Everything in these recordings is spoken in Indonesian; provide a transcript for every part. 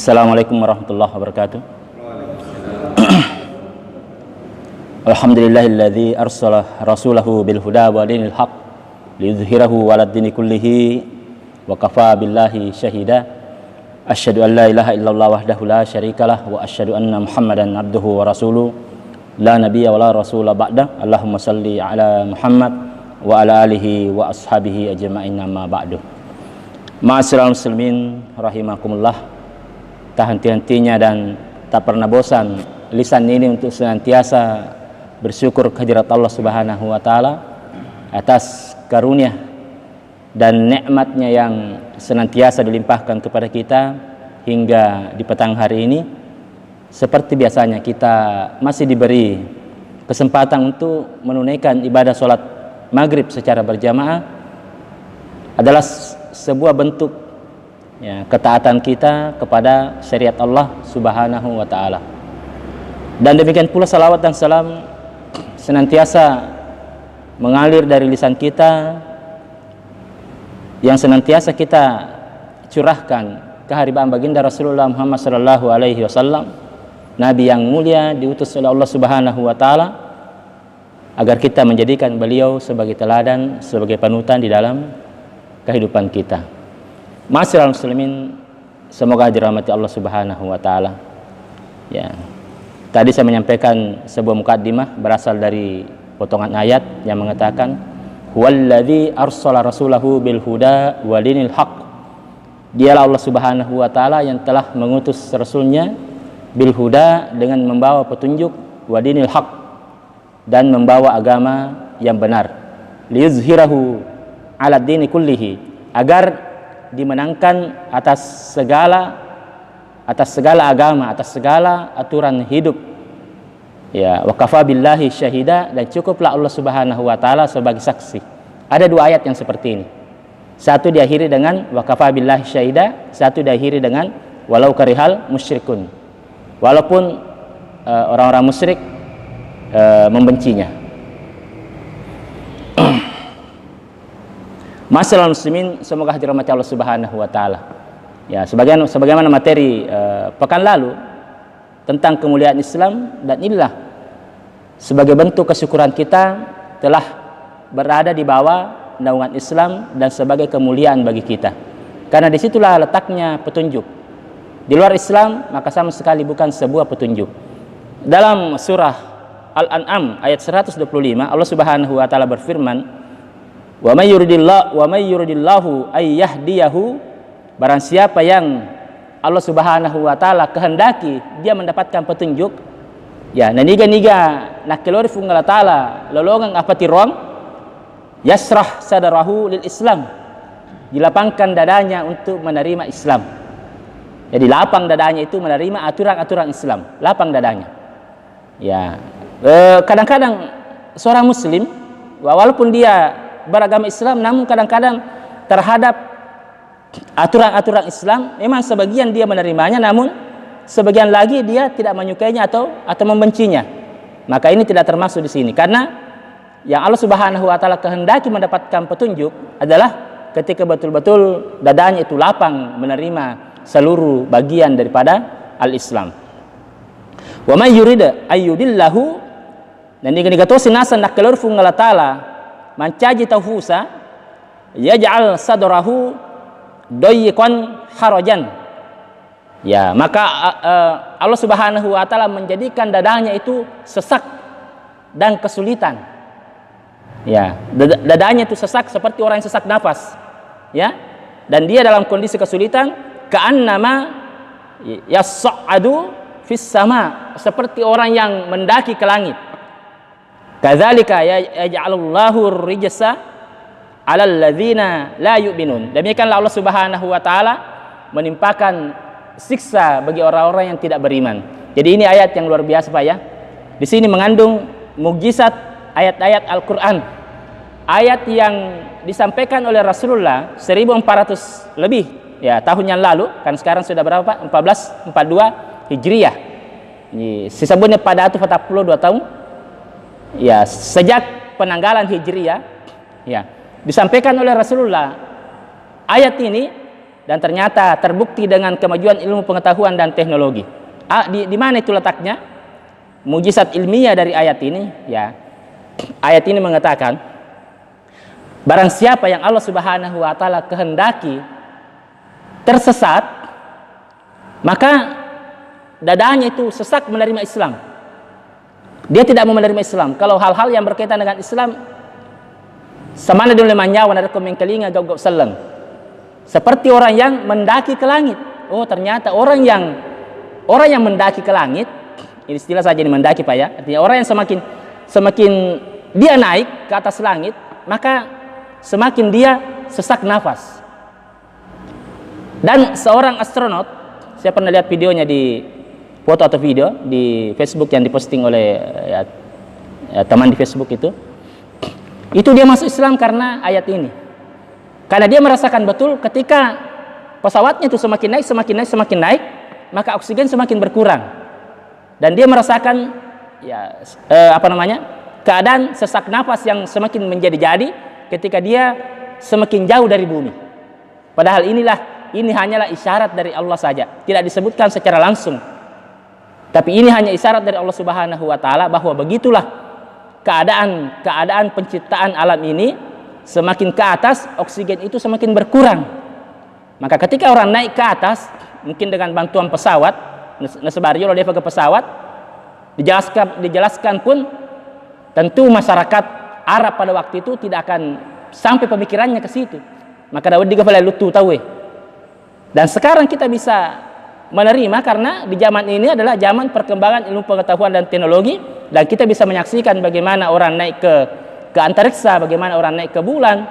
Assalamualaikum warahmatullahi wabarakatuh. Alhamdulillahilladzi arsala rasulahu bil huda wa dinil haq liyudhhirahu 'alad dini kullihi wa kafa billahi syahida. Asyhadu an la ilaha illallah wahdahu la syarikalah wa asyhadu anna Muhammadan abduhu wa rasuluh la nabiyya wa la rasula ba'da. Allahumma salli ala Muhammad wa ala alihi wa ashabihi ajma'in, amma ba'du. Ma'asyiral muslimin rahimakumullah. Tak henti-hentinya dan tak pernah bosan lisan ini untuk senantiasa bersyukur kehadirat Allah Subhanahu wa taala atas karunia dan nikmatnya yang senantiasa dilimpahkan kepada kita hingga di petang hari ini. Seperti biasanya kita masih diberi kesempatan untuk menunaikan ibadah sholat maghrib secara berjamaah. Adalah sebuah bentuk ketaatan kita kepada syariat Allah Subhanahu wa taala. Dan demikian pula salawat dan salam senantiasa mengalir dari lisan kita, yang senantiasa kita curahkan kehadiran baginda Rasulullah Muhammad sallallahu alaihi wasallam, nabi yang mulia diutus oleh Allah Subhanahu wa taala agar kita menjadikan beliau sebagai teladan, sebagai panutan di dalam kehidupan kita. Ma'asyiral muslimin, semoga dirahmati Allah Subhanahu wa taala. Ya. Tadi saya menyampaikan sebuah mukaddimah berasal dari potongan ayat yang mengatakan huwallazi arsala rasulahu bil huda wa dinil haq. Dialah Allah Subhanahu wa taala yang telah mengutus rasulnya bil huda dengan membawa petunjuk, wa dinil haq dan membawa agama yang benar, liyuzhirahu 'ala dini kullihi, agar dimenangkan atas segala agama, atas segala aturan hidup. Ya, wa kafa billahi syahida, dan cukuplah Allah Subhanahu wa taala sebagai saksi. Ada dua ayat yang seperti ini. Satu diakhiri dengan wa kafa billahi syahida, satu diakhiri dengan walau karihal musyrikun. Walaupun orang-orang musyrik membencinya. Masyaallah muslimin, semoga dirahmati Allah Subhanahu wa taala. Ya, sebagaimana materi pekan lalu tentang kemuliaan Islam, dan inilah sebagai bentuk kesyukuran kita telah berada di bawah naungan Islam dan sebagai kemuliaan bagi kita. Karena disitulah letaknya petunjuk. Di luar Islam maka sama sekali bukan sebuah petunjuk. Dalam surah Al-An'am ayat 125 Allah Subhanahu wa taala berfirman, wa may yuridillahu ay yahdiyahu, barang siapa yang Allah Subhanahu wa taala kehendaki dia mendapatkan petunjuk, ya naniga-niga nakelori fungal taala lolongang apa tirong yasrah sadarahu lil Islam, dilapangkan dadanya untuk menerima Islam. Jadi lapang dadanya itu menerima aturan-aturan Islam, lapang dadanya. Ya, kadang-kadang seorang muslim walaupun dia beragama Islam, namun kadang-kadang terhadap aturan-aturan Islam memang sebagian dia menerimanya, namun sebagian lagi dia tidak menyukainya atau membencinya. Maka ini tidak termasuk di sini, karena yang Allah Subhanahu wa taala kehendaki mendapatkan petunjuk adalah ketika betul-betul dadanya itu lapang menerima seluruh bagian daripada al-Islam. Wa may yurid ayyudillahu, dan digatosin nasan nakalur fungal taala mancaji taufusa yaj'al sadrahu doyikon harajan. Ya, maka Allah Subhanahu wa taala menjadikan dadanya itu sesak dan kesulitan. Ya, dadanya itu sesak seperti orang yang sesak nafas. Ya, dan dia dalam kondisi kesulitan, ka'annama yas'adu fis sama, seperti orang yang mendaki ke langit. Kadzalika yaj'alullahu rijsa 'alal ladzina la yu'minun. Demikianlah Allah Subhanahu wa taala menimpakan siksa bagi orang-orang yang tidak beriman. Jadi ini ayat yang luar biasa, Pak ya. Di sini mengandung mukjizat ayat-ayat Al-Qur'an. Ayat yang disampaikan oleh Rasulullah 1400 lebih ya tahun yang lalu, kan sekarang sudah berapa Pak? 1442 Hijriah. Sesungguhnya pada itu 42 tahun. Ya, sejak penanggalan Hijriah, ya, disampaikan oleh Rasulullah ayat ini dan ternyata terbukti dengan kemajuan ilmu pengetahuan dan teknologi. Di mana itu letaknya? Mujizat ilmiah dari ayat ini, ya. Ayat ini mengatakan, barang siapa yang Allah Subhanahu wa taala kehendaki tersesat, maka dadanya itu sesak menerima Islam. Dia tidak mau menerima Islam. Kalau hal-hal yang berkaitan dengan Islam, samana dulu manyawa narakum min kalinga gau seleng. Seperti orang yang mendaki ke langit. Oh, ternyata orang yang mendaki ke langit, ini istilah saja ini mendaki Pak ya. Artinya orang yang semakin dia naik ke atas langit, maka semakin dia sesak nafas. Dan seorang astronot, saya pernah lihat videonya di foto atau video di Facebook yang diposting oleh teman di Facebook itu dia masuk Islam karena ayat ini. Karena dia merasakan betul ketika pesawatnya itu semakin naik, maka oksigen semakin berkurang. Dan dia merasakan keadaan sesak nafas yang semakin menjadi-jadi ketika dia semakin jauh dari bumi. Padahal ini hanyalah isyarat dari Allah saja, tidak disebutkan secara langsung. Tapi ini hanya isyarat dari Allah Subhanahu wa taala bahwa begitulah keadaan penciptaan alam ini, semakin ke atas oksigen itu semakin berkurang. Maka ketika orang naik ke atas, mungkin dengan bantuan pesawat, nasebario dia pakai pesawat, dijelaskan pun tentu masyarakat Arab pada waktu itu tidak akan sampai pemikirannya ke situ. Maka Daud digafalai lutu tahu. Dan sekarang kita bisa menerima karena di zaman ini adalah zaman perkembangan ilmu pengetahuan dan teknologi, dan kita bisa menyaksikan bagaimana orang naik ke antariksa, bagaimana orang naik ke bulan.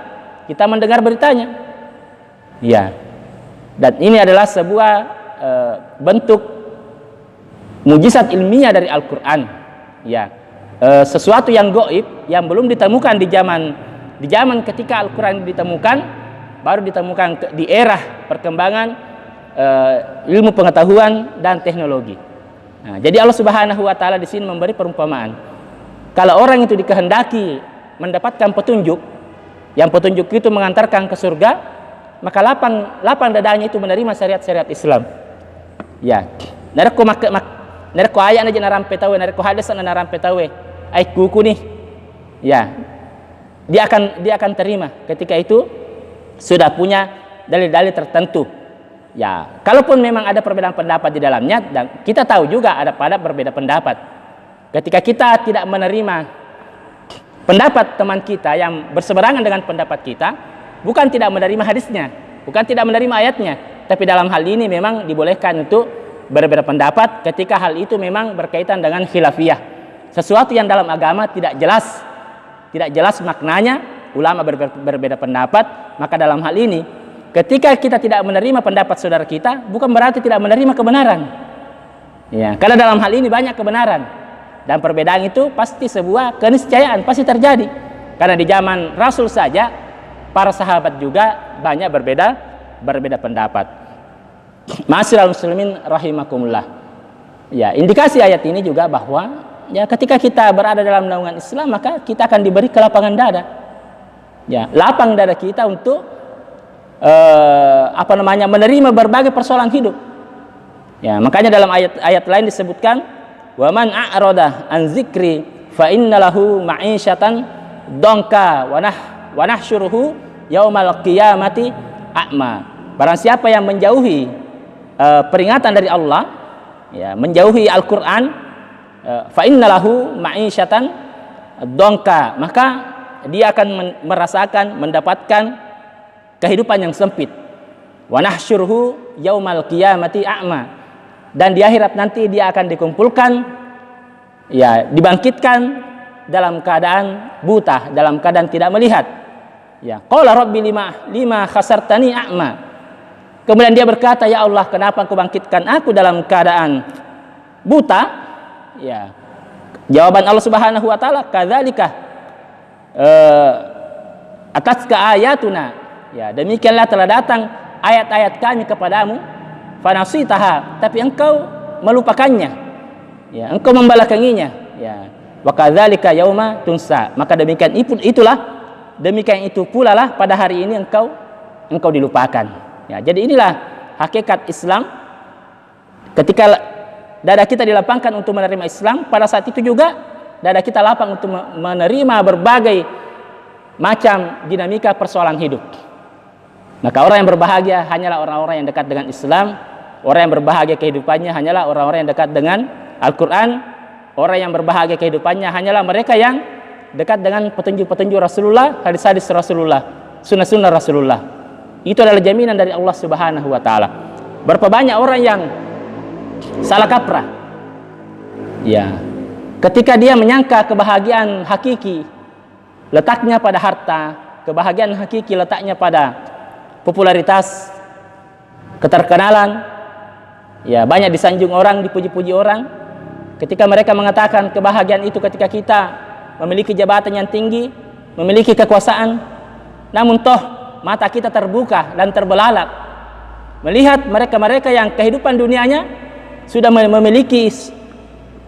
Kita mendengar beritanya. Ya. Dan ini adalah sebuah bentuk mujizat ilmiah dari Al-Qur'an. Ya. Sesuatu yang gaib yang belum ditemukan di zaman ketika Al-Qur'an ditemukan, baru ditemukan di era perkembangan ilmu pengetahuan dan teknologi. Nah, jadi Allah Subhanahu wa taala di sini memberi perumpamaan. Kalau orang itu dikehendaki mendapatkan petunjuk, yang petunjuk itu mengantarkan ke surga, maka lapang dadanya itu menerima syariat-syariat Islam. Ya. Nareko ayat aja narampe tawe, nareko hadis narampe tawe. Ai kuku nih. Ya. Dia akan terima ketika itu sudah punya dalil-dalil tertentu. Ya, kalaupun memang ada perbedaan pendapat di dalamnya, dan kita tahu juga ada berbeda pendapat. Ketika kita tidak menerima pendapat teman kita yang berseberangan dengan pendapat kita, bukan tidak menerima hadisnya, bukan tidak menerima ayatnya, tapi dalam hal ini memang dibolehkan untuk berbeda pendapat ketika hal itu memang berkaitan dengan khilafiyah. Sesuatu yang dalam agama tidak jelas maknanya, ulama berbeda pendapat, maka dalam hal ini ketika kita tidak menerima pendapat saudara kita, bukan berarti tidak menerima kebenaran. Ya, karena dalam hal ini banyak kebenaran, dan perbedaan itu pasti sebuah keniscayaan, pasti terjadi. Karena di zaman Rasul saja, para sahabat juga banyak berbeda pendapat. Ma'asyiral muslimin rahimakumullah. Ya, indikasi ayat ini juga bahwa ya ketika kita berada dalam naungan Islam, maka kita akan diberi kelapangan dada. Ya, lapang dada kita untuk menerima berbagai persoalan hidup. Ya, makanya dalam ayat lain disebutkan, wa man a'rada an dzikri fa innalahu ma'isyatan donka wa nahsyuruhu yaumal qiyamati a'ma. Barang siapa yang menjauhi peringatan dari Allah, ya, menjauhi Al-Qur'an, fa innalahu ma'isyatan donka, maka dia akan mendapatkan kehidupan yang sempit. Wa nahsyuruhu yaumal qiyamati a'ma. Dan di akhirat nanti dia akan dikumpulkan, ya, dibangkitkan dalam keadaan buta, dalam keadaan tidak melihat. Ya, qala rabbi lima khasartani a'ma. Kemudian dia berkata, ya Allah, kenapa Engkau bangkitkan aku dalam keadaan buta? Ya. Jawaban Allah Subhanahu wa taala, kadzalika atatka ayatuna. Ya, demikianlah telah datang ayat-ayat kami kepadamu, fanasitaha, tapi engkau melupakannya. Ya, engkau membelakanginya. Ya, wa kadzalika yauma tunsa. Maka demikian itu pula lah pada hari ini engkau dilupakan. Ya, jadi inilah hakikat Islam. Ketika dada kita dilapangkan untuk menerima Islam, pada saat itu juga dada kita lapang untuk menerima berbagai macam dinamika persoalan hidup. Maka orang yang berbahagia hanyalah orang-orang yang dekat dengan Islam. Orang yang berbahagia kehidupannya hanyalah orang-orang yang dekat dengan Al-Quran. Orang yang berbahagia kehidupannya hanyalah mereka yang dekat dengan petunjuk-petunjuk Rasulullah, hadis-hadis Rasulullah, sunnah-sunnah Rasulullah. Itu adalah jaminan dari Allah Subhanahu wa taala. Berapa banyak orang yang salah kaprah. Ya. Ketika dia menyangka kebahagiaan hakiki letaknya pada harta, kebahagiaan hakiki letaknya pada popularitas, keterkenalan. Ya, banyak disanjung orang, dipuji-puji orang. Ketika mereka mengatakan kebahagiaan itu ketika kita memiliki jabatan yang tinggi, memiliki kekuasaan, namun toh mata kita terbuka dan terbelalak melihat mereka-mereka yang kehidupan dunianya sudah memiliki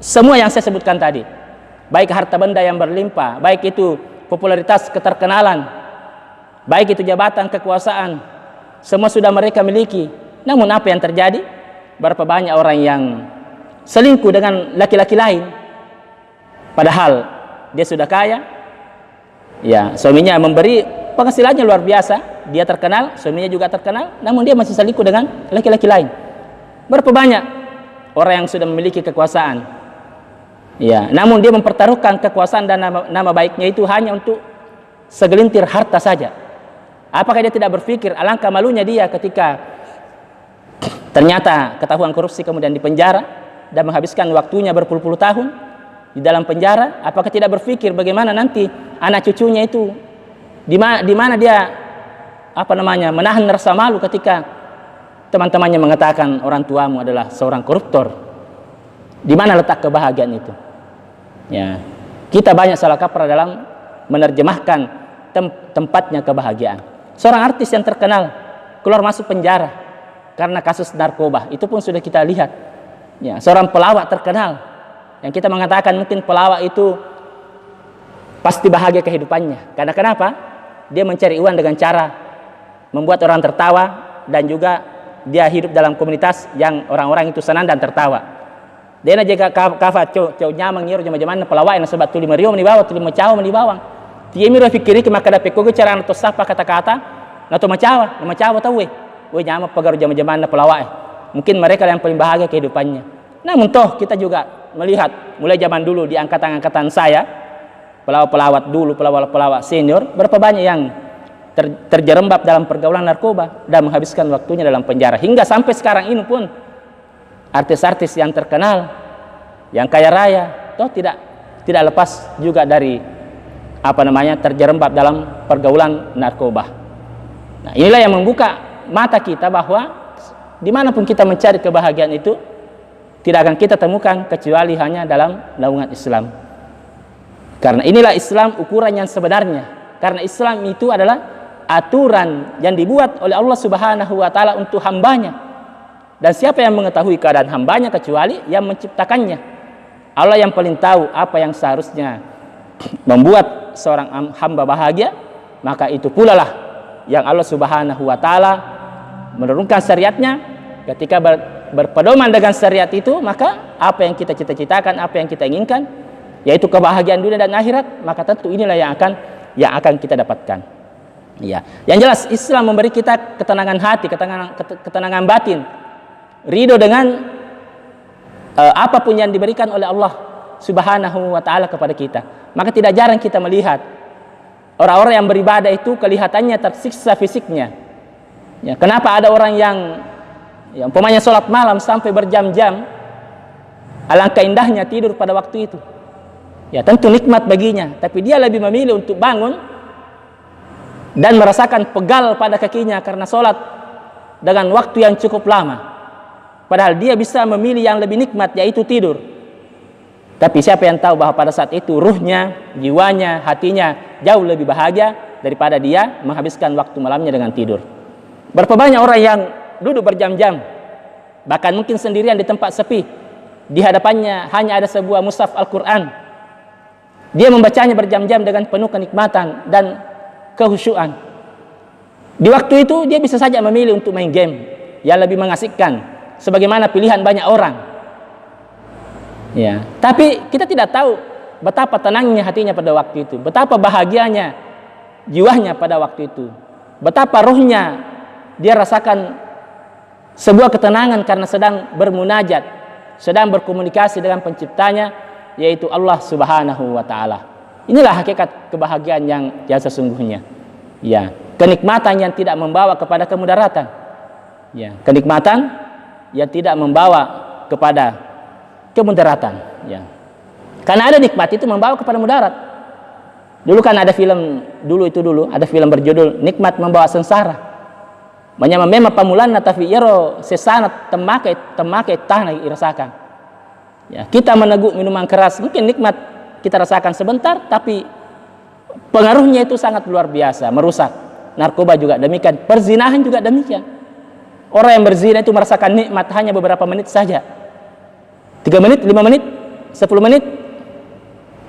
semua yang saya sebutkan tadi, baik harta benda yang berlimpah, baik itu popularitas, keterkenalan, baik itu jabatan, kekuasaan, semua sudah mereka miliki. Namun apa yang terjadi? Berapa banyak orang yang selingkuh dengan laki-laki lain, padahal dia sudah kaya. Ya, suaminya memberi penghasilannya luar biasa, dia terkenal, suaminya juga terkenal, namun dia masih selingkuh dengan laki-laki lain. Berapa banyak orang yang sudah memiliki kekuasaan, ya, namun dia mempertaruhkan kekuasaan dan nama baiknya itu hanya untuk segelintir harta saja. Apakah dia tidak berpikir alangkah malunya dia ketika ternyata ketahuan korupsi kemudian dipenjara dan menghabiskan waktunya berpuluh-puluh tahun di dalam penjara? Apakah tidak berpikir bagaimana nanti anak cucunya itu di mana dia menahan rasa malu ketika teman-temannya mengatakan orang tuamu adalah seorang koruptor? Di mana letak kebahagiaan itu? Ya, kita banyak salah kaprah dalam menerjemahkan tempatnya kebahagiaan. Seorang artis yang terkenal keluar masuk penjara karena kasus narkoba, itu pun sudah kita lihat. Ya, seorang pelawak terkenal yang kita mengatakan mungkin pelawak itu pasti bahagia kehidupannya. Karena kenapa? Dia mencari uang dengan cara membuat orang tertawa, dan juga dia hidup dalam komunitas yang orang-orang itu senang dan tertawa. Dia jaga kafa cau nyamang nyiro jama-jamana pelawak yang sebab tu 5 rio di bawah, tu 5 cawa di bawah. Dia miro fikiri ke maka dapat kogo cara atau sapa kata-kata atau macawa tahu we nyama pagar jama-jamana pelawak. Mungkin mereka yang paling bahagia kehidupannya. Namun toh kita juga melihat mulai zaman dulu di angkatan saya, pelawak-pelawak dulu, pelawak-pelawak senior, berapa banyak yang terjerembab dalam pergaulan narkoba dan menghabiskan waktunya dalam penjara. Hingga sampai sekarang ini pun artis-artis yang terkenal, yang kaya raya, toh tidak lepas juga dari terjerembab dalam pergaulan narkoba. Nah, inilah yang membuka mata kita bahwa dimanapun kita mencari kebahagiaan itu tidak akan kita temukan kecuali hanya dalam naungan Islam. Karena inilah Islam ukuran yang sebenarnya. Karena Islam itu adalah aturan yang dibuat oleh Allah Subhanahu wa taala untuk hambanya. Dan siapa yang mengetahui keadaan hambanya kecuali yang menciptakannya? Allah yang paling tahu apa yang seharusnya membuat seorang hamba bahagia. Maka itu pula lah yang Allah Subhanahu wa taala menurunkan syariatnya. Ketika berpedoman dengan syariat itu, maka apa yang kita cita-citakan, apa yang kita inginkan, yaitu kebahagiaan dunia dan akhirat, maka tentu inilah yang akan kita dapatkan. Ya, yang jelas Islam memberi kita ketenangan hati, ketenangan batin, ridho dengan apapun yang diberikan oleh Allah Subhanahu wa taala kepada kita. Maka tidak jarang kita melihat orang-orang yang beribadah itu kelihatannya tersiksa fisiknya. Ya, kenapa ada orang yang umpamanya sholat malam sampai berjam-jam, alangkah indahnya tidur pada waktu itu. Ya, tentu nikmat baginya, tapi dia lebih memilih untuk bangun dan merasakan pegal pada kakinya karena sholat dengan waktu yang cukup lama. Padahal dia bisa memilih yang lebih nikmat, yaitu tidur. Tapi siapa yang tahu bahwa pada saat itu ruhnya, jiwanya, hatinya jauh lebih bahagia daripada dia menghabiskan waktu malamnya dengan tidur. Berapa banyak orang yang duduk berjam-jam, bahkan mungkin sendirian di tempat sepi, di hadapannya hanya ada sebuah mushaf Al-Quran. Dia membacanya berjam-jam dengan penuh kenikmatan dan kehusyuan. Di waktu itu dia bisa saja memilih untuk main game yang lebih mengasihkan, sebagaimana pilihan banyak orang. Ya, tapi kita tidak tahu betapa tenangnya hatinya pada waktu itu, betapa bahagianya jiwanya pada waktu itu, betapa ruhnya dia rasakan sebuah ketenangan karena sedang bermunajat, sedang berkomunikasi dengan penciptanya, yaitu Allah Subhanahu wa Ta'ala. Inilah hakikat kebahagiaan yang sesungguhnya. Ya, kenikmatan yang tidak membawa kepada kemudaratan. Ya, kenikmatan yang tidak membawa kepada kemudaratan. Ya. Karena ada nikmat itu membawa kepada mudarat. Dulu kan ada film, ada film berjudul Nikmat Membawa Sengsara. Memang pamulana tapi yero sesana temakai tanah irasakan. Ya, kita meneguk minuman keras, mungkin nikmat kita rasakan sebentar, tapi pengaruhnya itu sangat luar biasa, merusak. Narkoba juga demikian, perzinahan juga demikian. Orang yang berzina itu merasakan nikmat hanya beberapa menit saja. 3 menit, 5 menit, 10 menit,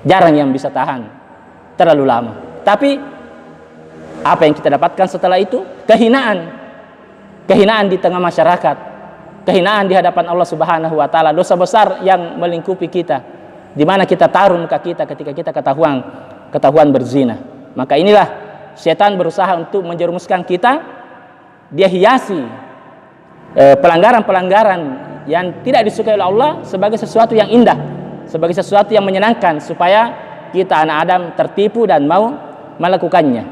jarang yang bisa tahan terlalu lama. Tapi apa yang kita dapatkan setelah itu? Kehinaan di tengah masyarakat, kehinaan di hadapan Allah Subhanahu wa Ta'ala, dosa besar yang melingkupi kita, di mana kita taruh muka kita ketika kita ketahuan berzina. Maka inilah setan berusaha untuk menjerumuskan kita. Dia hiasi pelanggaran-pelanggaran yang tidak disukai oleh Allah sebagai sesuatu yang indah, sebagai sesuatu yang menyenangkan, supaya kita anak Adam tertipu dan mau melakukannya.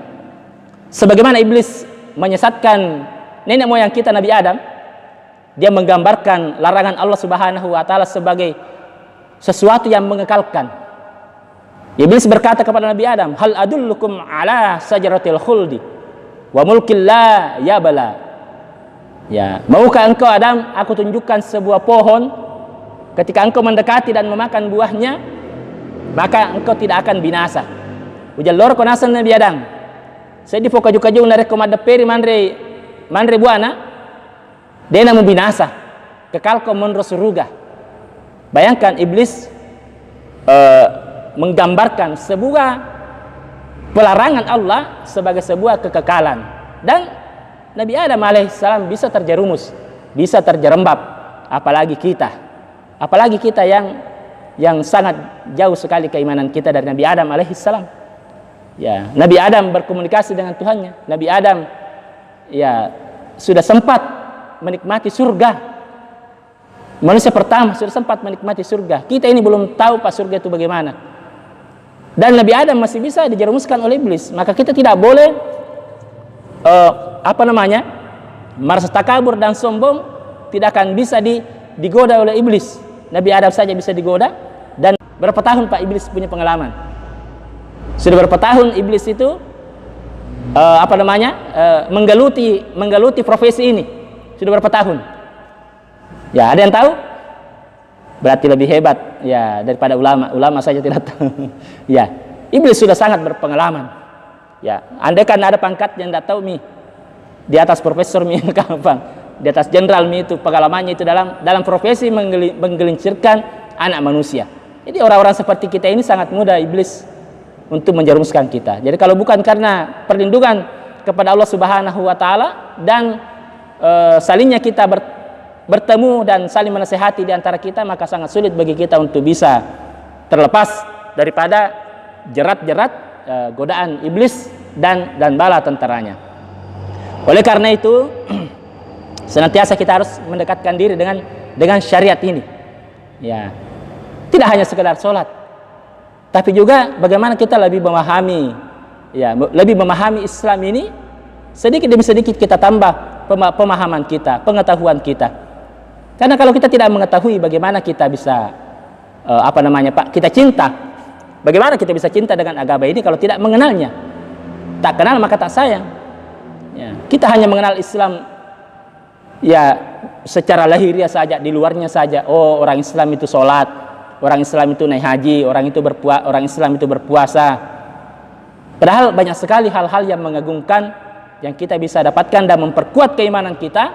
Sebagaimana iblis menyesatkan nenek moyang kita Nabi Adam, dia menggambarkan larangan Allah Subhanahu wa Ta'ala sebagai sesuatu yang mengekalkan. Iblis berkata kepada Nabi Adam, hal adullukum ala sajaratil khuldi wa mulkil la yabala. Ya, maukah engkau Adam aku tunjukkan sebuah pohon, ketika engkau mendekati dan memakan buahnya, maka engkau tidak akan binasa. Ujar lor konasan Nabi Adam, saya di poka juga dari komadeperi mandre buana, dia namu binasa, kekal kau menurut surga. Bayangkan iblis menggambarkan sebuah pelarangan Allah sebagai sebuah kekekalan, dan Nabi Adam alaihissalam bisa terjerumus, bisa terjerembab, apalagi kita yang sangat jauh sekali keimanan kita dari Nabi Adam alaihissalam. Ya, Nabi Adam berkomunikasi dengan Tuhannya. Nabi Adam ya sudah sempat menikmati surga. Manusia pertama sudah sempat menikmati surga. Kita ini belum tahu Pak surga itu bagaimana. Dan Nabi Adam masih bisa dijerumuskan oleh iblis. Maka kita tidak boleh merasa takabur dan sombong, tidak akan bisa digoda oleh iblis. Nabi Adam saja bisa digoda. Dan berapa tahun Pak iblis punya pengalaman? Sudah berapa tahun iblis itu menggeluti profesi ini? Sudah berapa tahun? Ya, ada yang tahu? Berarti lebih hebat ya daripada ulama. Ulama saja tidak tahu. Ya, iblis sudah sangat berpengalaman. Ya, andai kan ada pangkat yang tidak tahu di atas profesor gampang, di atas jenderal itu pengalamannya itu dalam profesi menggelincirkan anak manusia. Jadi orang-orang seperti kita ini sangat mudah iblis untuk menjerumuskan kita. Jadi kalau bukan karena perlindungan kepada Allah Subhanahu wa Ta'ala dan salingnya kita bertemu dan saling menasehati di antara kita, maka sangat sulit bagi kita untuk bisa terlepas daripada jerat-jerat godaan iblis dan bala tentaranya. Oleh karena itu senantiasa kita harus mendekatkan diri dengan syariat ini. Ya, tidak hanya sekedar sholat, tapi juga bagaimana kita lebih memahami Islam ini. Sedikit demi sedikit kita tambah pemahaman kita, pengetahuan kita. Karena kalau kita tidak mengetahui bagaimana kita bisa kita cinta. Bagaimana kita bisa cinta dengan agama ini kalau tidak mengenalnya? Tak kenal maka tak sayang. Ya, kita hanya mengenal Islam ya secara lahiriah saja, di luarnya saja. Oh, orang Islam itu sholat, orang Islam itu naik haji, orang Islam itu berpuasa. Padahal banyak sekali hal-hal yang mengagumkan yang kita bisa dapatkan dan memperkuat keimanan kita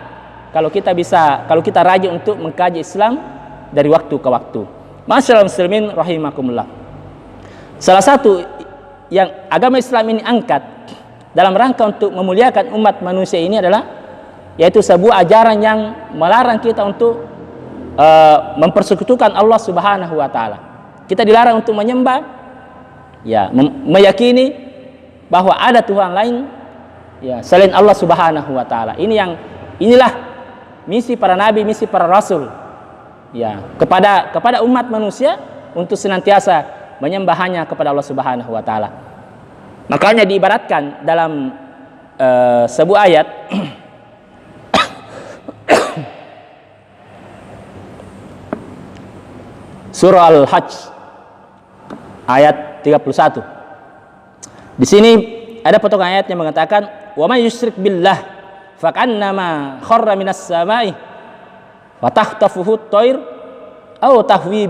kalau kita rajin untuk mengkaji Islam dari waktu ke waktu. Masyaallah muslimin rahimakumullah. Salah satu yang agama Islam ini angkat dalam rangka untuk memuliakan umat manusia ini adalah yaitu sebuah ajaran yang melarang kita untuk mempersekutukan Allah Subhanahu wa taala. Kita dilarang untuk menyembah, ya, meyakini bahwa ada Tuhan lain, ya, selain Allah Subhanahu wa taala. Inilah misi para nabi, misi para rasul, ya, kepada umat manusia untuk senantiasa menyembah hanya kepada Allah Subhanahu wa taala. Makanya diibaratkan dalam sebuah ayat Surah Al-Hajj ayat 31. Di sini ada potongan ayat yang mengatakan, "Wa may yusyrik billah fakannama kharra minas sama'i wa takhtafuhu at-tayr aw tahwi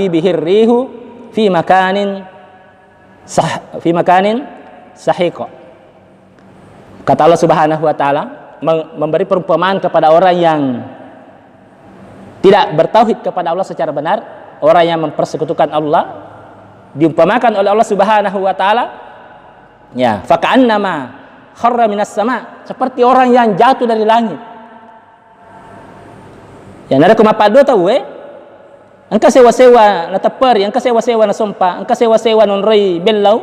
bihi ar-rihu fi makanin sahiq." Kata Allah Subhanahu wa taala memberi perumpamaan kepada orang yang tidak bertauhid kepada Allah secara benar, orang yang mempersekutukan Allah, diumpamakan oleh Allah Subhanahu wa taala, ya, faka'annama kharra minas sama, seperti orang yang jatuh dari langit. Ya, nara kumapado tahu angka sewa-sewa na tapar, angka sewa-sewa na sompa, angka sewa-sewa non rey bellaw,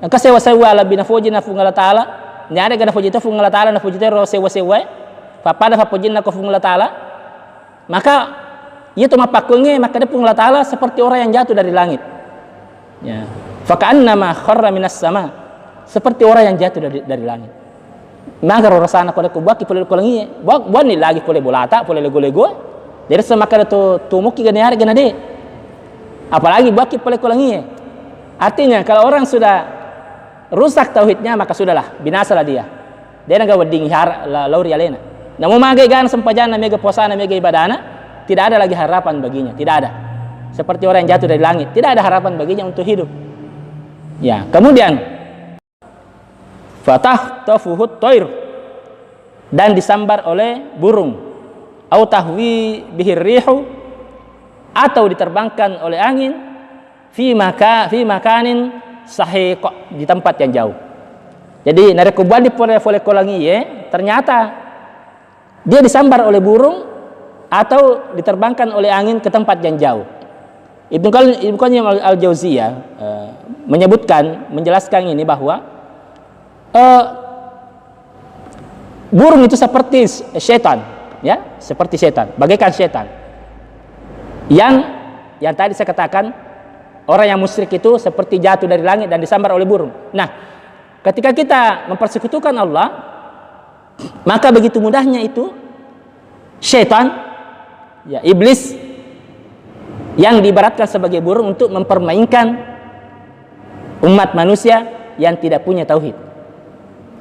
angka sewa-sewa la binafoji na fungala taala, nyare gana foji ta fungala taala na foji ro sewa-sewa, papada papojin na ko fungala taala. Maka itu mapakungnya, maka dia pun Allah Ta'ala seperti orang yang jatuh dari langit, ya. Faka'annama kharra minas sama, seperti orang yang jatuh dari langit. Maka rasana kole kubaki pole kolangi buat ni lagi pole bolata pole lego-lego jadi semaka tu tumuki gani hari gana de, apalagi baki pole kolangi. Artinya kalau orang sudah rusak tauhidnya, maka sudahlah, binasalah dia naga wedding har lauri alena. Namun magai gan sempajana mega posana mega ibadana, tidak ada lagi harapan baginya, tidak ada. Seperti orang yang jatuh dari langit, tidak ada harapan baginya untuk hidup. Ya, kemudian fatahtafuhut thair, dan disambar oleh burung, au tahwi bihir rihu, atau diterbangkan oleh angin, fi makanin sahiq, di tempat yang jauh. Jadi narekubal di pole kolangi ternyata dia disambar oleh burung atau diterbangkan oleh angin ke tempat yang jauh. Ibnu Qayyim al-Jauziyah menjelaskan ini bahwa burung itu seperti setan, ya, seperti setan, bagaikan setan. Yang tadi saya katakan, orang yang musyrik itu seperti jatuh dari langit dan disambar oleh burung. Nah, ketika kita mempersekutukan Allah, maka begitu mudahnya itu syaitan, ya, iblis yang diibaratkan sebagai burung untuk mempermainkan umat manusia yang tidak punya tauhid.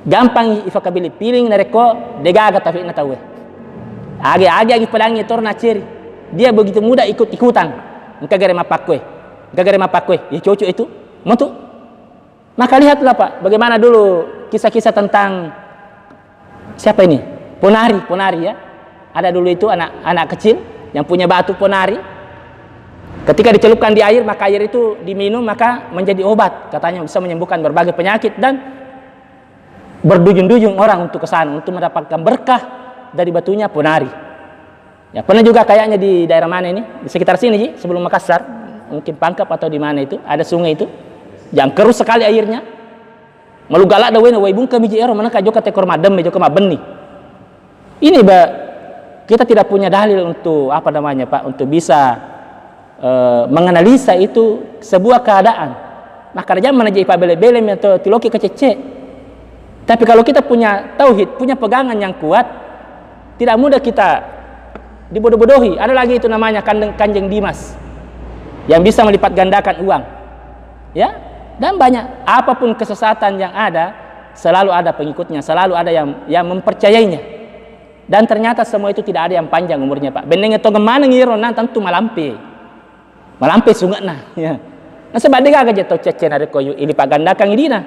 Gampang ifakabili piling nareko degaga tauhid na tawe. Agi pelangi torna ciri. Dia begitu mudah ikut-ikutan. Engkagare mapakwe. Ya cucu itu. Mutu. Maka lihatlah Pak, bagaimana dulu kisah-kisah tentang siapa ini? Ponari ya. Ada dulu itu anak kecil yang punya batu ponari. Ketika dicelupkan di air, maka air itu diminum maka menjadi obat. Katanya bisa menyembuhkan berbagai penyakit, dan berdujung-dujung orang untuk ke sana untuk mendapatkan berkah dari batunya ponari. Ya, pernah juga kayaknya di daerah mana ini? Di sekitar sini, sebelum Makassar, mungkin Pangkep atau di mana itu, ada sungai itu yang keruh sekali airnya. Malugala da wena way bung kami jero mana ka joka tekor madem joka mabeni. Ini kita tidak punya dalil untuk apa namanya Pak, untuk bisa menganalisa itu sebuah keadaan. Maka raja mana jadi bele-bele atau tiloki kecece. Tapi kalau kita punya tauhid, punya pegangan yang kuat, tidak mudah kita dibodoh-bodohi. Ada lagi itu namanya Kanjeng Dimas yang bisa melipat gandakan uang, ya. Dan banyak, apapun kesesatan yang ada, selalu ada pengikutnya, selalu ada yang mempercayainya. Dan ternyata semua itu tidak ada yang panjang umurnya Pak. Beneng itu kemana ngiro nan tentu malampe sungai nah. Ya. Nah sebab dia agak jatuh cece nari koyu ilipat gandakan idina.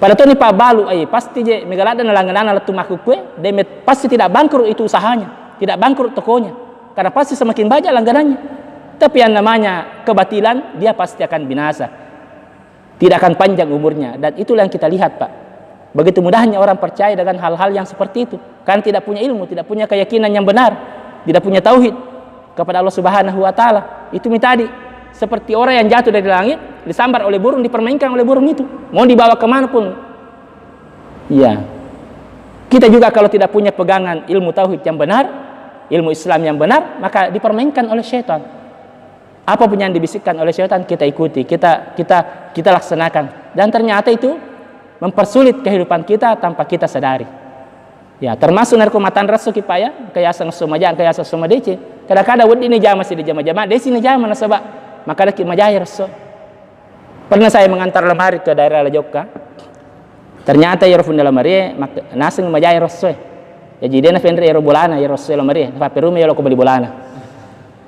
Pada tu ni Pak Balu, pasti je megalada na langganan latu makukwe, demet pasti tidak bangkrut itu usahanya, tidak bangkrut tokonya, karena pasti semakin banyak langganannya. Tapi yang namanya kebatilan dia pasti akan binasa. tidak akan panjang umurnya. Dan itulah yang kita lihat, Pak. Begitu mudahnya orang percaya dengan hal-hal yang seperti itu, kan tidak punya ilmu, tidak punya keyakinan yang benar, tidak punya tauhid kepada Allah Subhanahu wa taala. Itu tadi seperti orang yang jatuh dari langit, disambar oleh burung, dipermainkan oleh burung itu, mau dibawa kemana pun. Ya, kita juga kalau tidak punya pegangan ilmu tauhid yang benar, ilmu Islam yang benar, maka dipermainkan oleh syaitan. Apapun yang dibisikkan oleh syaitan kita ikuti, kita laksanakan, dan ternyata itu mempersulit kehidupan kita tanpa kita sadari. Ya, termasuk narkomatan rasu kipaya, kaya sang somaja, kaya sang somadece. Kadang-kadang wudi ini jama masih di jama-jama, desi ini jama nasaba, maka ada kimajaya rasu. Pernah saya mengantar lemari ke daerah Jogja. Ternyata ya rufun lemari, nasing majaya rasu. Ya jadi na fendre ya bolana ya rasu lemari, pa perume ya lo ko beli bolana.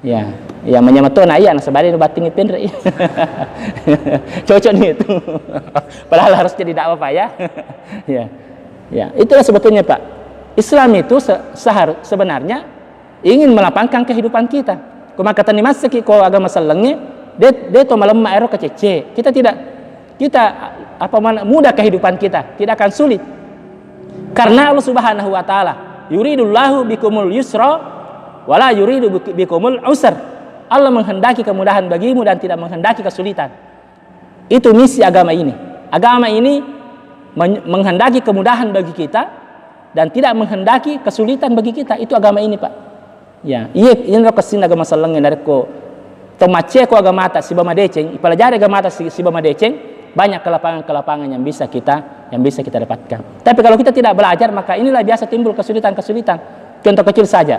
Ya, ya menyamatona iya nasabari no bating ipendre. Cocok nih itu. Padahal harus jadi dakwah Pak ya. Ya. Ya, itulah sebetulnya Pak. Islam itu sebenarnya ingin melapangkan kehidupan kita. Kuma kata ni masaki ko agama salangnya, dia to malemma ero kecece. Kita mudah kehidupan kita, tidak akan sulit. Karena Allah Subhanahu wa taala, yuridullahu bikumul yusra wala yuridu bikumul usr. Allah menghendaki kemudahan bagimu dan tidak menghendaki kesulitan. Itu misi agama ini. Agama ini menghendaki kemudahan bagi kita dan tidak menghendaki kesulitan bagi kita. Itu agama ini, Pak. Ya, ini kesin agama salangnya narko. Tomace ko agama ta si bama deceng, ipelajari agama ta si bama deceng, banyak kelapangan-kelapangan yang bisa kita dapatkan. Tapi kalau kita tidak belajar, maka inilah biasa timbul kesulitan-kesulitan. Contoh kecil saja.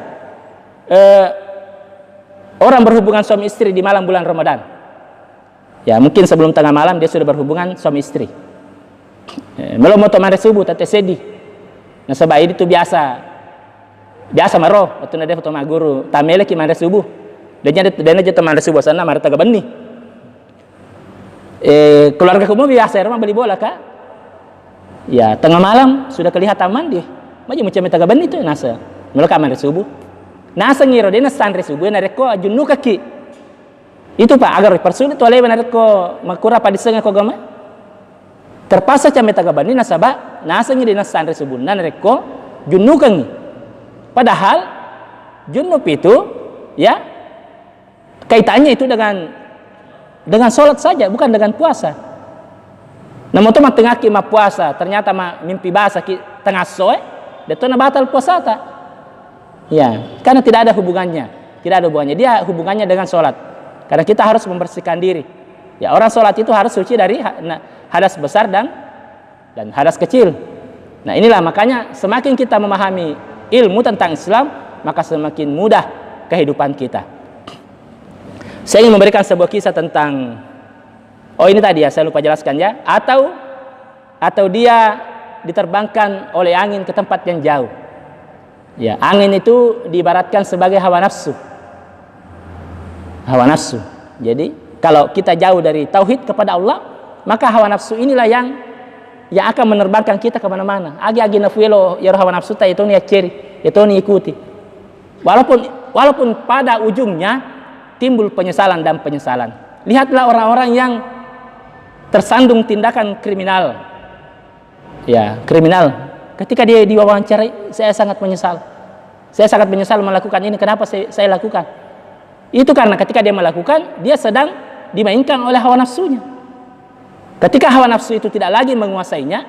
Orang berhubungan suami istri di malam bulan Ramadan. Ya, mungkin sebelum tengah malam dia sudah berhubungan suami istri. Belum mau tomare subuh tete sedih. Nah sebab itu biasa maro waktu nade foto guru tamele ki mare subuh. Dan aja teman subuh sana mare taga beni. Keluarga kamu biasa rumah beli bola kak. Ya tengah malam sudah kelihatan mandi. Maju macam taga beni itu nasa. Melaka mare subuh. Nasa ngiro dena sandre subuh nareko ajunu kaki. Itu Pak agar persulit oleh nareko makura padisenge ko gama. Terpaksa came taga bani nasaba nasa ngiro dena sandre subuh nareko junukangi. Padahal junub itu ya kaitannya itu dengan sholat saja, bukan dengan puasa. Namun tu tengah ki puasa, ternyata mimpi basah ki tengah soe, itu na batal puasa ta. Ya, karena tidak ada hubungannya. Dia hubungannya dengan sholat. Karena kita harus membersihkan diri. Ya, orang sholat itu harus suci dari hadas besar dan hadas kecil. Nah, inilah makanya semakin kita memahami ilmu tentang Islam, maka semakin mudah kehidupan kita. Saya ingin memberikan sebuah kisah tentang ini tadi ya, saya lupa jelaskan ya. Atau dia diterbangkan oleh angin ke tempat yang jauh. Ya, angin itu diibaratkan sebagai hawa nafsu. Hawa nafsu. Jadi, kalau kita jauh dari tauhid kepada Allah, maka hawa nafsu inilah yang akan menerbangkan kita ke mana-mana. Agi nafuelo ya hawa nafsu ta itu ni ciri, itu ni ikuti. Walaupun pada ujungnya timbul penyesalan dan penyesalan. Lihatlah orang-orang yang tersandung tindakan kriminal. Ya, kriminal. Ketika dia diwawancarai, saya sangat menyesal. Saya sangat menyesal melakukan ini. Kenapa saya lakukan? Itu karena ketika dia melakukan, dia sedang dimainkan oleh hawa nafsunya. Ketika hawa nafsu itu tidak lagi menguasainya,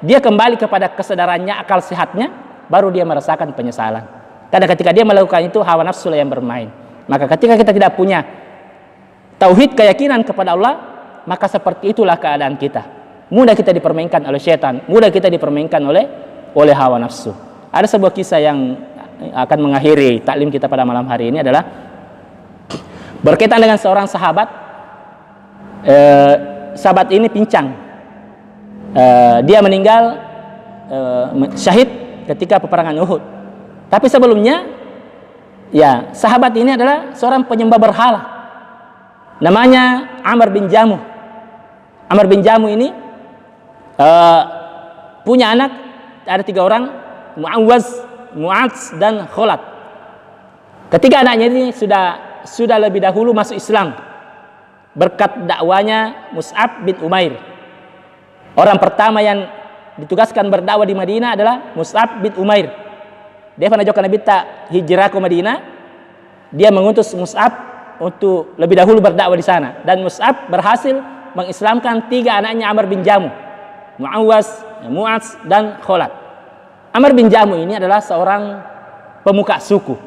dia kembali kepada kesadarannya, akal sehatnya, baru dia merasakan penyesalan. Karena ketika dia melakukan itu, hawa nafsu yang bermain. Maka ketika kita tidak punya tauhid, keyakinan kepada Allah, maka seperti itulah keadaan kita. Mudah kita dipermainkan oleh syaitan, mudah kita dipermainkan oleh hawa nafsu. Ada sebuah kisah yang akan mengakhiri taklim kita pada malam hari ini adalah berkaitan dengan seorang sahabat. Sahabat ini pincang. Dia meninggal syahid ketika peperangan Uhud. Tapi sebelumnya, ya, sahabat ini adalah seorang penyembah berhala. Namanya Amr bin Jamuh. Amr bin Jamuh ini punya anak, ada 3 orang, Mu'adz dan Kholat. Ketika anaknya ini sudah lebih dahulu masuk Islam, berkat dakwanya Mus'ab bin Umair. Orang pertama yang ditugaskan berdakwah di Madinah adalah Mus'ab bin Umair. Dia pernah juga Nabi tak hijrah ke Madinah, dia mengutus Mus'ab untuk lebih dahulu berdakwah di sana, dan Mus'ab berhasil mengislamkan 3 anaknya Amr bin Jamuh, Mu'az dan Khalad. Amr bin Jamuh ini adalah seorang pemuka suku,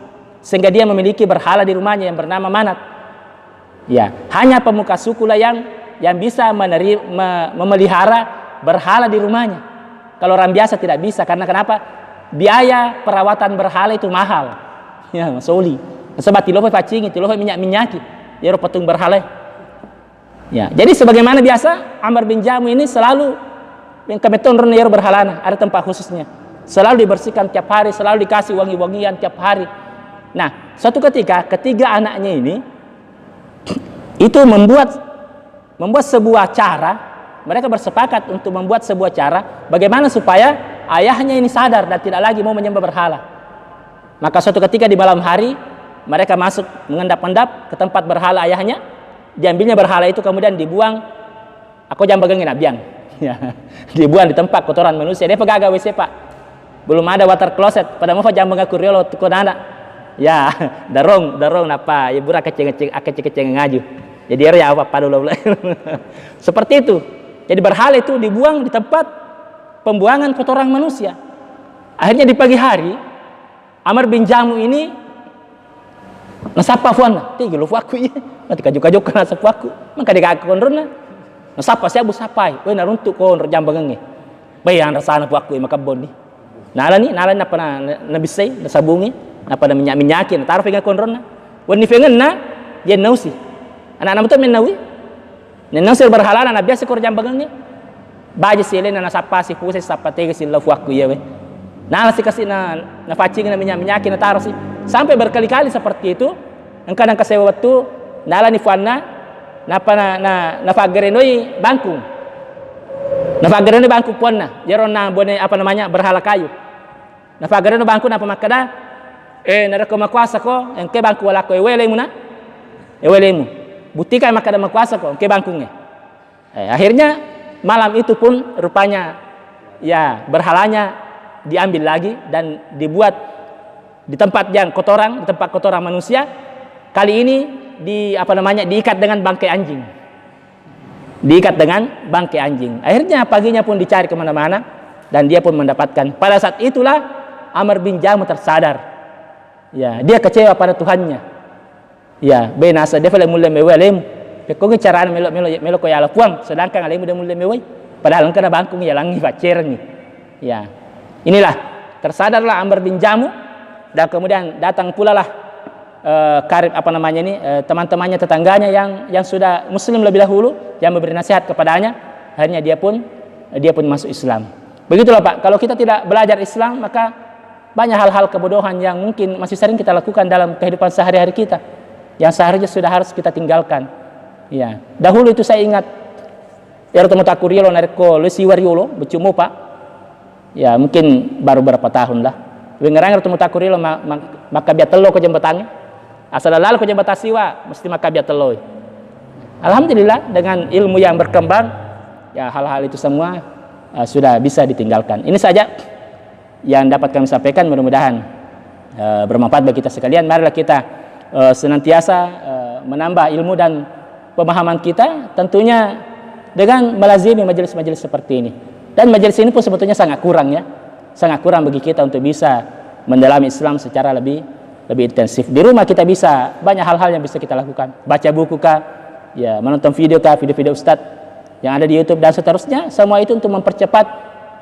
sehingga dia memiliki berhala di rumahnya yang bernama Manat. Ya, hanya pemuka suku lah yang bisa memelihara berhala di rumahnya. Kalau orang biasa tidak bisa, karena kenapa? Biaya perawatan berhala itu mahal. Ya, masoli. Sebab tiloh pacingi, tiloh minyak-minyaki, ya patung berhala. Ya, jadi sebagaimana biasa Amr bin Jamuh ini selalu yang kebeton renyer berhalana, ada tempat khususnya. Selalu dibersihkan tiap hari, selalu dikasih wangi-wangian tiap hari. Nah, suatu ketika ketiga anaknya ini itu membuat sebuah cara, mereka bersepakat untuk membuat sebuah cara bagaimana supaya ayahnya ini sadar dan tidak lagi mau menyembah berhala. Maka suatu ketika di malam hari mereka masuk mengendap-endap ke tempat berhala ayahnya, diambilnya berhala itu kemudian dibuang. Aku jangan bagangin abiang. Ya, dibuang di tempat kotoran manusia. Dia pegaga WC pak, belum ada water closet. Pada mau jangan mengaku riolo tukun anak. Ya, darong napa? Ya burak keceng ngaju. Jadi ya apa dulu. Seperti itu. Jadi berhala itu dibuang di tempat pembuangan kotoran manusia. Akhirnya di pagi hari Amr bin Jamuh ini nasapa fuan, tiga lu aku ya. Nanti kajuk kena sapu aku. Maka dia kakak konrona. Nasapa siapa sapai. We naruntuk kon jam bangengi. Bayang rasana pu aku makabon ni. Nala apa na bisay, na sabungi, apa na minyak-minyaki, na taruh pengen konrona. Wen ni pengen na dia nausi. Anak-anak itu menawi. Nenang sir berhalana na biasa kor jam bagangnya. Baje sile na nasapa si puse sapa tege sila fu aku ya we. Nala si kasih na facing na minyak-minyaki na taruh si. Sampai berkali-kali seperti itu. Engkau nang kasewa waktu nala ni fuana na fagerenoi bangku. Na fagerenoi bangku puanna. Jeron na bone apa namanya berhala kayu. Na fagerenoi bangku na pamakada nareko makuasa ko engke bangku wala ko ewelemu na. Ewelemu. Buktikan maka ada makuasa kok ke bangkungnya. Akhirnya malam itu pun rupanya ya berhalanya diambil lagi dan dibuat di tempat yang kotoran, di tempat kotoran manusia. Kali ini diikat dengan bangkai anjing. Diikat dengan bangkai anjing. Akhirnya paginya pun dicari kemana-mana dan dia pun mendapatkan. Pada saat itulah Amr bin Jamuh tersadar. Ya, dia kecewa pada Tuhannya. Ya, benasa dia mulai mewelem. Pekong caraan melo ko yala puang, sedangkan alemu dia mulai mewei. Padahal kena bangkung ya langi pacer nih. Ya. Inilah tersadarlah Amr bin Jamuh dan kemudian datang pula lah karib apa namanya ini teman-temannya tetangganya yang sudah muslim lebih dahulu yang memberi nasihat kepadanya. Akhirnya dia pun masuk Islam. Begitulah Pak, kalau kita tidak belajar Islam maka banyak hal-hal kebodohan yang mungkin masih sering kita lakukan dalam kehidupan sehari-hari kita, yang seharusnya sudah harus kita tinggalkan. Ya, dahulu itu saya ingat ya temu takuriolo nareko lesi wariolo becumo Pak. Ya, mungkin baru berapa tahun lah. Wengerang temu takuriolo maka biar telo ke jembatannya. Asal lalu ke jembatan siwa mesti maka biar telo. Alhamdulillah dengan ilmu yang berkembang ya hal-hal itu semua sudah bisa ditinggalkan. Ini saja yang dapat kami sampaikan, mudah-mudahan bermanfaat bagi kita sekalian. Marilah kita senantiasa menambah ilmu dan pemahaman kita, tentunya dengan melazimi majelis-majelis seperti ini. Dan majelis ini pun sebetulnya sangat kurang ya, sangat kurang bagi kita untuk bisa mendalami Islam secara lebih intensif. Di rumah kita bisa banyak hal-hal yang bisa kita lakukan, baca buku kah, ya menonton video kah, video-video Ustadz yang ada di YouTube dan seterusnya. Semua itu untuk mempercepat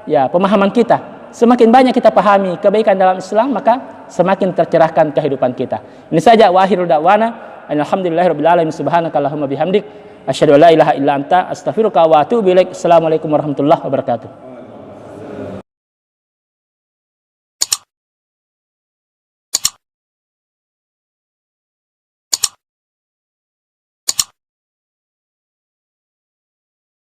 ya pemahaman kita. Semakin banyak kita pahami kebaikan dalam Islam, maka semakin tercerahkan kehidupan kita. Ini saja, wa akhirul da'wana alhamdulillahirabbil alamin, subhanakallahumma bihamdik asyhadu an la ilaha illa anta astaghfiruka wa atubu ilaik. Assalamualaikum warahmatullahi wabarakatuh.